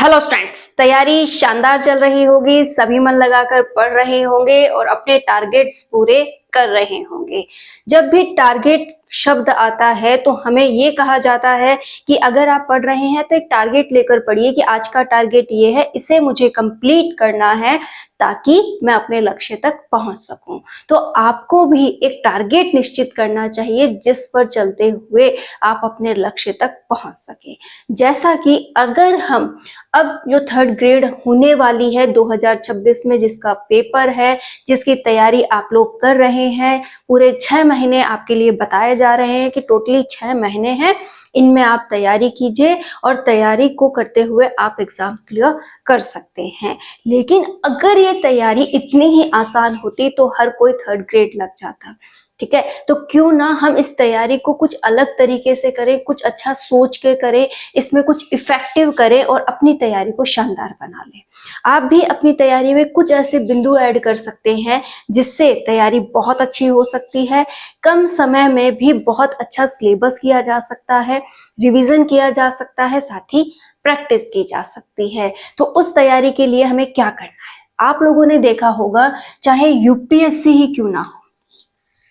Hello students, तैयारी शानदार चल रही होगी। सभी मन लगाकर पढ़ रहे होंगे और अपने टारगेट्स पूरे कर रहे होंगे। जब भी टारगेट शब्द आता है तो हमें ये कहा जाता है कि अगर आप पढ़ रहे हैं तो एक टारगेट लेकर पढ़िए कि आज का टारगेट ये है, इसे मुझे कंप्लीट करना है ताकि मैं अपने लक्ष्य तक पहुंच सकूं। तो आपको भी एक टारगेट निश्चित करना चाहिए जिस पर चलते हुए आप अपने लक्ष्य तक पहुंच सके। जैसा कि अगर हम अब जो थर्ड ग्रेड होने वाली है 2026 में, जिसका पेपर है, जिसकी तैयारी आप लोग कर रहे हैं, पूरे 6 महीने आपके लिए बताए जा रहे हैं कि टोटली 6 महीने हैं, इनमें आप तैयारी कीजिए और तैयारी को करते हुए आप एग्जाम क्लियर कर सकते हैं। लेकिन अगर ये तैयारी इतनी ही आसान होती तो हर कोई थर्ड ग्रेड लग जाता, ठीक है। तो क्यों ना हम इस तैयारी को कुछ अलग तरीके से करें, कुछ अच्छा सोच के करें, इसमें कुछ इफेक्टिव करें और अपनी तैयारी को शानदार बना लें। आप भी अपनी तैयारी में कुछ ऐसे बिंदु ऐड कर सकते हैं जिससे तैयारी बहुत अच्छी हो सकती है। कम समय में भी बहुत अच्छा सिलेबस किया जा सकता है, रिवीजन किया जा सकता है, साथ ही प्रैक्टिस की जा सकती है। तो उस तैयारी के लिए हमें क्या करना है? आप लोगों ने देखा होगा, चाहे यूपीएससी ही क्यों ना हो,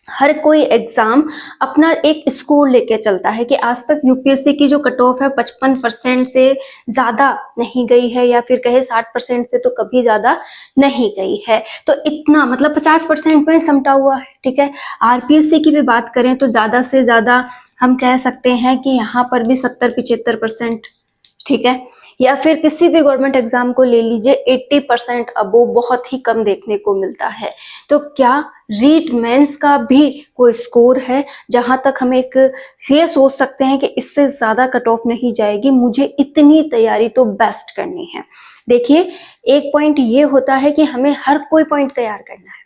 हर कोई एग्जाम अपना एक स्कोर लेके चलता है कि आज तक यूपीएससी की जो कट ऑफ है 55% से ज्यादा नहीं गई है, या फिर कहे 60% से तो कभी ज्यादा नहीं गई है। तो इतना मतलब 50% में समटा हुआ है, ठीक है। आरपीएससी की भी बात करें तो ज्यादा से ज्यादा हम कह सकते हैं कि यहाँ पर भी 70-75%, ठीक है। या फिर किसी भी गवर्नमेंट एग्जाम को ले लीजिए, 80% अबो बहुत ही कम देखने को मिलता है। तो क्या रीट मेंस का भी कोई स्कोर है जहां तक हम एक ये सोच सकते हैं कि इससे ज्यादा कट ऑफ नहीं जाएगी, मुझे इतनी तैयारी तो बेस्ट करनी है? देखिए, एक पॉइंट ये होता है कि हमें हर कोई पॉइंट तैयार करना है,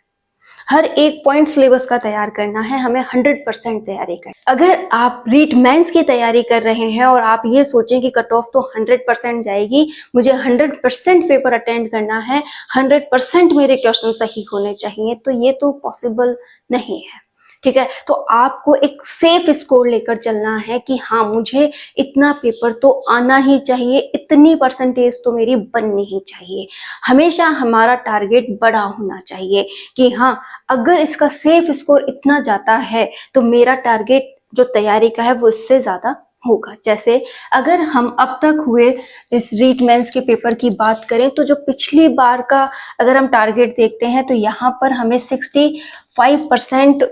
हर एक पॉइंट सिलेबस का तैयार करना है, हमें 100% तैयारी करनी। अगर आप रीट मेंस की तैयारी कर रहे हैं और आप ये सोचें कि कट ऑफ तो 100% जाएगी, मुझे 100% पेपर अटेंड करना है, 100% मेरे क्वेश्चन सही होने चाहिए, तो ये तो पॉसिबल नहीं है, ठीक है। तो आपको एक सेफ स्कोर लेकर चलना है कि हाँ, मुझे इतना पेपर तो आना ही चाहिए, इतनी परसेंटेज तो मेरी बननी ही चाहिए। हमेशा हमारा टारगेट बड़ा होना चाहिए कि हाँ, अगर इसका सेफ स्कोर इतना जाता है तो मेरा टारगेट जो तैयारी का है वो इससे ज्यादा होगा। जैसे अगर हम अब तक हुए इस रीट मेंस के पेपर की बात करें तो जो पिछली बार का अगर हम टारगेट देखते हैं तो यहाँ पर हमें 65%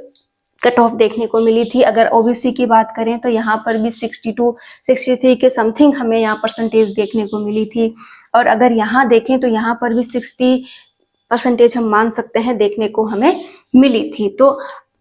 कट ऑफ देखने को मिली थी। अगर ओबीसी की बात करें तो यहाँ पर भी 62-63 के समथिंग हमें यहाँ परसेंटेज देखने को मिली थी। और अगर यहाँ देखें तो यहाँ पर भी 60% हम मान सकते हैं देखने को हमें मिली थी। तो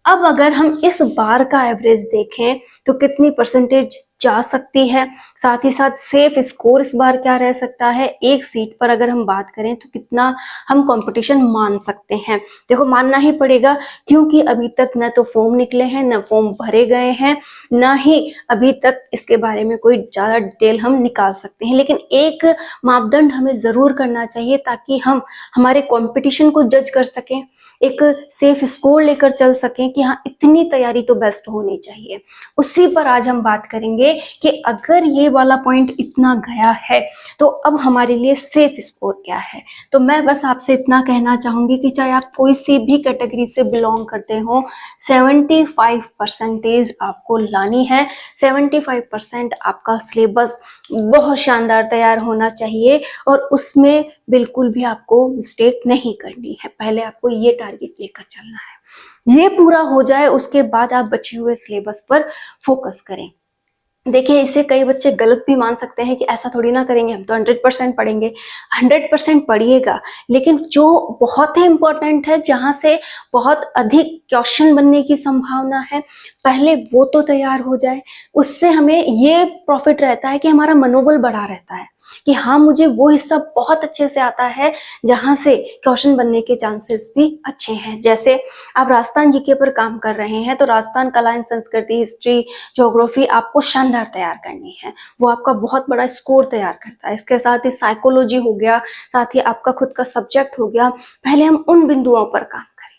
अब अगर हम इस बार का एवरेज देखें तो कितनी परसेंटेज जा सकती है, साथ ही साथ सेफ स्कोर इस बार क्या रह सकता है, एक सीट पर अगर हम बात करें तो कितना हम कंपटीशन मान सकते हैं। देखो, मानना ही पड़ेगा क्योंकि अभी तक न तो फॉर्म निकले हैं, न फॉर्म भरे गए हैं, न ही अभी तक इसके बारे में कोई ज्यादा डिटेल हम निकाल सकते हैं। लेकिन एक मापदंड हमें जरूर करना चाहिए ताकि हम हमारे कंपटीशन को जज कर सकें, एक सेफ स्कोर लेकर चल सकें कि हाँ, इतनी तैयारी तो बेस्ट होनी चाहिए। उसी पर आज हम बात करेंगे कि अगर ये वाला पॉइंट इतना गया है तो अब हमारे लिए सेफ स्कोर क्या है। तो मैं बस आपसे इतना कहना चाहूंगी कि चाहे आप कोई सी भी कैटेगरी से बिलोंग करते हो, 75% आपको लानी है। 75% आपका सिलेबस बहुत शानदार तैयार होना चाहिए और उसमें बिल्कुल भी आपको मिस्टेक नहीं करनी है। पहले आपको ये टारगेट लेकर चलना है, ये पूरा हो जाए उसके बाद आप बचे हुए सिलेबस पर फोकस करें। देखिए, इसे कई बच्चे गलत भी मान सकते हैं कि ऐसा थोड़ी ना करेंगे, हम तो 100% पढ़ेंगे। 100% पढ़िएगा, लेकिन जो बहुत ही इंपॉर्टेंट है, जहां से बहुत अधिक क्वेश्चन बनने की संभावना है, पहले वो तो तैयार हो जाए। उससे हमें ये प्रॉफिट रहता है कि हमारा मनोबल बढ़ा रहता है कि हाँ, मुझे वो हिस्सा बहुत अच्छे से आता है जहां से क्वेश्चन बनने के चांसेस भी अच्छे हैं। जैसे आप राजस्थान जीके पर काम कर रहे हैं तो राजस्थान कला एंड संस्कृति, हिस्ट्री, ज्योग्राफी आपको शानदार तैयार करनी है, वो आपका बहुत बड़ा स्कोर तैयार करता है। इसके साथ ही साइकोलॉजी हो गया, साथ ही आपका खुद का सब्जेक्ट हो गया। पहले हम उन बिंदुओं पर काम करें,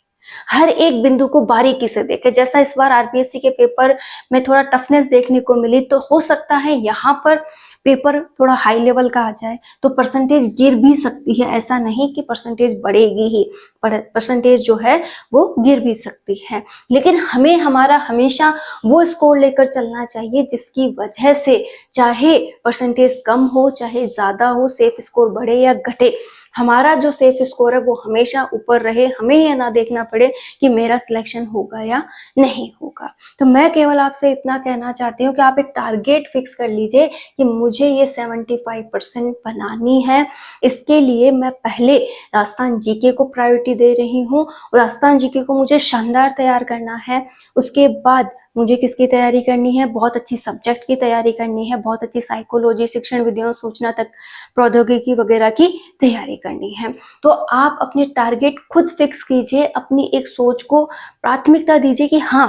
हर एक बिंदु को बारीकी से देखें। जैसा इस बार आरपीएससी के पेपर में थोड़ा टफनेस देखने को मिली, तो हो सकता है यहाँ पर पेपर थोड़ा हाई लेवल का आ जाए तो परसेंटेज गिर भी सकती है। ऐसा नहीं कि परसेंटेज बढ़ेगी ही, परसेंटेज जो है वो गिर भी सकती है। लेकिन हमें हमारा हमेशा वो स्कोर लेकर चलना चाहिए जिसकी वजह से चाहे परसेंटेज कम हो चाहे ज़्यादा हो, सेफ स्कोर बढ़े या घटे, हमारा जो सेफ स्कोर है वो हमेशा ऊपर रहे। हमें ये ना देखना पड़े कि मेरा सिलेक्शन होगा या नहीं होगा। तो मैं केवल आपसे इतना कहना चाहती हूँ कि आप एक टारगेट फिक्स कर लीजिए कि मुझे ये 75% बनानी है। इसके लिए मैं पहले राजस्थान जीके को प्रायोरिटी दे रही हूँ, राजस्थान जीके को मुझे शानदार तैयार करना है। उसके बाद मुझे किसकी तैयारी करनी है, बहुत अच्छी सब्जेक्ट की तैयारी करनी है, बहुत अच्छी साइकोलॉजी, शिक्षण विधियों, सूचना तक प्रौद्योगिकी वगैरह की तैयारी करनी है। तो आप अपने टारगेट खुद फिक्स कीजिए, अपनी एक सोच को प्राथमिकता दीजिए कि हाँ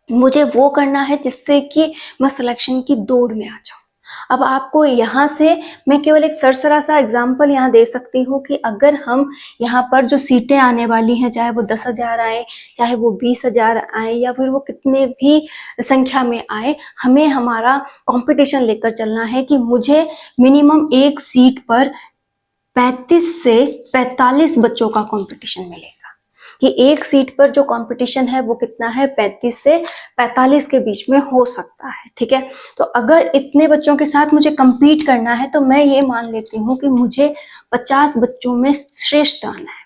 मुझे वो करना है जिससे कि मैं सिलेक्शन की दौड़ में आ जाऊं। अब आपको यहाँ से मैं केवल एक सरसरा सा एग्जाम्पल यहाँ दे सकती हूँ कि अगर हम यहाँ पर जो सीटें आने वाली हैं, चाहे वो 10,000 आए, चाहे वो 20,000 आए या फिर वो कितने भी संख्या में आए, हमें हमारा कंपटीशन लेकर चलना है कि मुझे मिनिमम एक सीट पर 35 से 45 बच्चों का कंपटीशन मिलेगा। कि एक सीट पर जो कंपटीशन है वो कितना है, 35 से 45 के बीच में हो सकता है। ठीक है, तो अगर इतने बच्चों के साथ मुझे compete करना है तो मैं ये मान लेती हूँ कि मुझे 50 बच्चों में श्रेष्ठ आना है।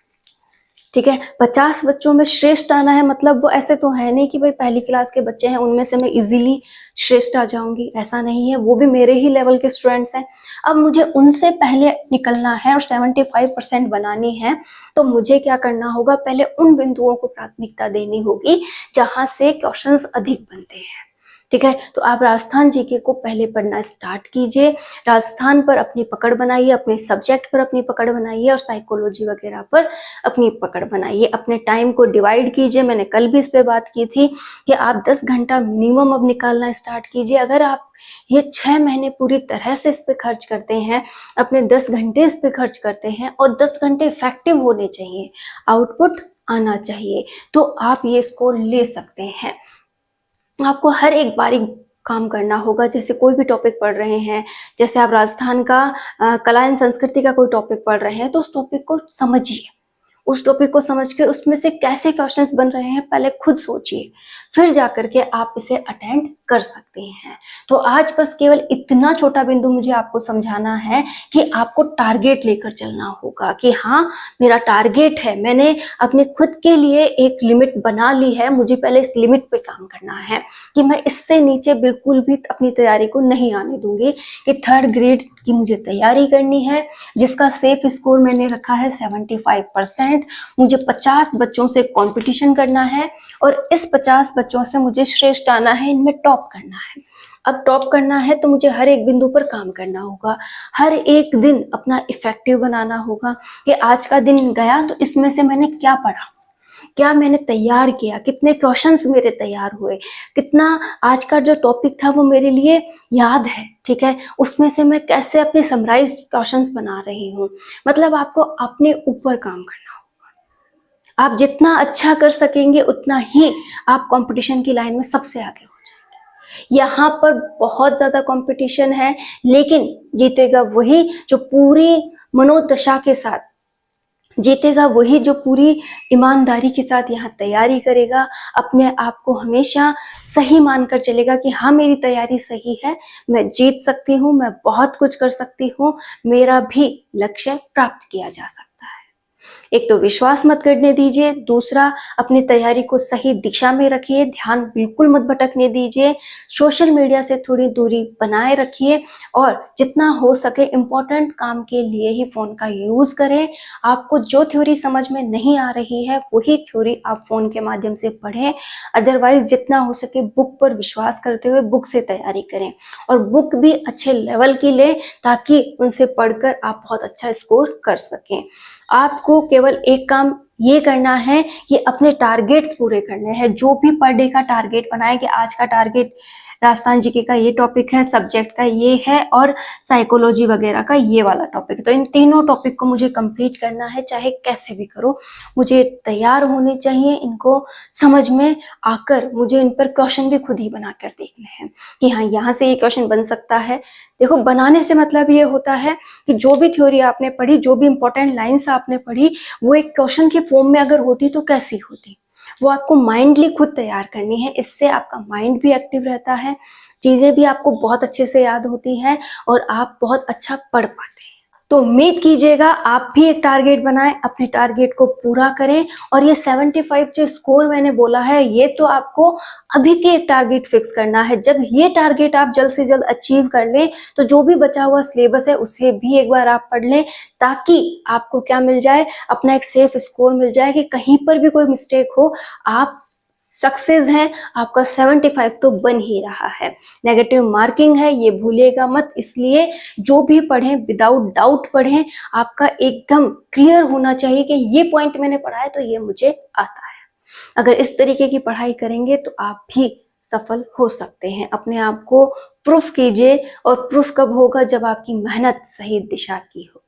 ठीक है, 50 बच्चों में श्रेष्ठ आना है मतलब वो ऐसे तो है नहीं कि भाई पहली क्लास के बच्चे हैं उनमें से मैं इजीली श्रेष्ठ आ जाऊंगी, ऐसा नहीं है। वो भी मेरे ही लेवल के स्टूडेंट्स हैं। अब मुझे उनसे पहले निकलना है और 75% बनानी है, तो मुझे क्या करना होगा, पहले उन बिंदुओं को प्राथमिकता देनी होगी जहां से क्वेश्चंस अधिक बनते हैं। ठीक है, तो आप राजस्थान जीके को पहले पढ़ना स्टार्ट कीजिए, राजस्थान पर अपनी पकड़ बनाइए, अपने सब्जेक्ट पर अपनी पकड़ बनाइए और साइकोलॉजी वगैरह पर अपनी पकड़ बनाइए। अपने टाइम को डिवाइड कीजिए, मैंने कल भी इस पे बात की थी कि आप 10 घंटा मिनिमम अब निकालना स्टार्ट कीजिए। अगर आप ये 6 महीने पूरी तरह से इस पे खर्च करते हैं, अपने 10 घंटे इस पे खर्च करते हैं और 10 घंटे इफेक्टिव होने चाहिए, आउटपुट आना चाहिए, तो आप ये स्कोर ले सकते हैं। आपको हर एक बारीक काम करना होगा। जैसे कोई भी टॉपिक पढ़ रहे हैं, जैसे आप राजस्थान का कला एवं संस्कृति का कोई टॉपिक पढ़ रहे हैं तो उस टॉपिक को समझिए, उस टॉपिक को समझकर उसमें से कैसे क्वेश्चंस बन रहे हैं पहले खुद सोचिए, फिर जाकर के आप इसे अटेंड कर सकते हैं। तो आज बस केवल इतना छोटा बिंदु मुझे आपको समझाना है कि आपको टारगेट लेकर चलना होगा कि हाँ मेरा टारगेट है, मैंने अपने खुद के लिए एक लिमिट बना ली है, मुझे पहले इस लिमिट पे काम करना है कि मैं इससे नीचे बिल्कुल भी अपनी तैयारी को नहीं आने दूंगी। कि 3rd ग्रेड की मुझे तैयारी करनी है जिसका सेफ स्कोर मैंने रखा है 75%। मुझे 50 बच्चों से कंपटीशन करना है और इस 50 बच्चों से मुझे श्रेष्ठ आना है, इनमें टॉप करना है। अब टॉप करना है तो मुझे हर एक बिंदु पर काम करना होगा, हर एक दिन अपना इफेक्टिव बनाना होगा कि आज का दिन गया तो इसमें से मैंने क्या पढ़ा, क्या मैंने तैयार किया, कितने क्वेश्चंस मेरे तैयार हुए, कितना आज का जो टॉपिक था वो मेरे लिए याद है। ठीक है, उसमें से मैं कैसे अपने समराइज क्वेश्चंस बना रही हूँ। मतलब आपको अपने ऊपर काम करना होगा। आप जितना अच्छा कर सकेंगे उतना ही आप कंपटीशन की लाइन में सबसे आगे हो जाएंगे। यहाँ पर बहुत ज्यादा कंपटीशन है, लेकिन जीतेगा वही जो पूरी मनोदशा के साथ, जीतेगा वही जो पूरी ईमानदारी के साथ यहाँ तैयारी करेगा, अपने आप को हमेशा सही मानकर चलेगा कि हाँ मेरी तैयारी सही है, मैं जीत सकती हूँ, मैं बहुत कुछ कर सकती हूँ, मेरा भी लक्ष्य प्राप्त किया जा सकता है। एक तो विश्वास मत करने दीजिए, दूसरा अपनी तैयारी को सही दिशा में रखिए, ध्यान बिल्कुल मत भटकने दीजिए, सोशल मीडिया से थोड़ी दूरी बनाए रखिए और जितना हो सके इम्पोर्टेंट काम के लिए ही फोन का यूज करें। आपको जो थ्योरी समझ में नहीं आ रही है वही थ्योरी आप फोन के माध्यम से पढ़ें, अदरवाइज जितना हो सके बुक पर विश्वास करते हुए बुक से तैयारी करें और बुक भी अच्छे लेवल की लें ताकि उनसे पढ़कर आप बहुत अच्छा स्कोर कर सकें। आपको केवल एक काम ये करना है कि अपने टारगेट्स पूरे करने हैं। जो भी पर डे का टारगेट बनाए कि आज का टारगेट राजस्थान जीके का ये टॉपिक है, सब्जेक्ट का ये है और साइकोलॉजी वगैरह का ये वाला टॉपिक। तो इन तीनों टॉपिक को मुझे कंप्लीट करना है, चाहे कैसे भी करो मुझे तैयार होने चाहिए। इनको समझ में आकर मुझे इन पर क्वेश्चन भी खुद ही बना कर देखने हैं कि हाँ यहाँ से ये क्वेश्चन बन सकता है। देखो बनाने से मतलब ये होता है कि जो भी थ्योरी आपने पढ़ी, जो भी इंपॉर्टेंट लाइंस आपने पढ़ी, वो एक क्वेश्चन के फॉर्म में अगर होती तो कैसी होती, वो आपको माइंडली खुद तैयार करनी है। इससे आपका माइंड भी एक्टिव रहता है, चीजें भी आपको बहुत अच्छे से याद होती हैं और आप बहुत अच्छा पढ़ पाते हैं। तो उम्मीद कीजिएगा आप भी एक टारगेट बनाएं, अपने टारगेट को पूरा करें। और ये 75 जो स्कोर मैंने बोला है, ये तो आपको अभी के एक टारगेट फिक्स करना है। जब ये टारगेट आप जल्द से जल्द अचीव कर लें तो जो भी बचा हुआ सिलेबस है उसे भी एक बार आप पढ़ लें, ताकि आपको क्या मिल जाए, अपना एक सेफ स्कोर मिल जाए कि कहीं पर भी कोई मिस्टेक हो आप सक्सेस है, आपका 75 तो बन ही रहा है। नेगेटिव मार्किंग है ये भूलिएगा मत, इसलिए जो भी पढ़ें विदाउट डाउट पढ़ें। आपका एकदम क्लियर होना चाहिए कि ये पॉइंट मैंने पढ़ा है तो ये मुझे आता है। अगर इस तरीके की पढ़ाई करेंगे तो आप भी सफल हो सकते हैं। अपने आप को प्रूफ कीजिए, और प्रूफ कब होगा, जब आपकी मेहनत सही दिशा की हो।